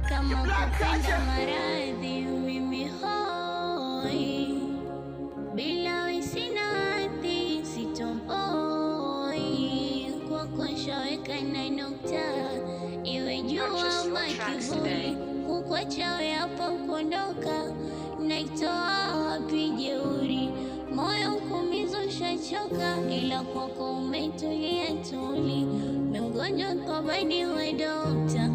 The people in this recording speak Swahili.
kama kupenda maradhi mimi hoi, bila wewe sina hadhi sitomboi, kwako nshaweka na nukta, iwe jua ama kivuli, kukuacha wewe hapa kuondoka, naitoa wapi jeuri, moyo kuumiza ushachoka, ila kwako umetulia tuli, mgonjwa kwa badi we dokta,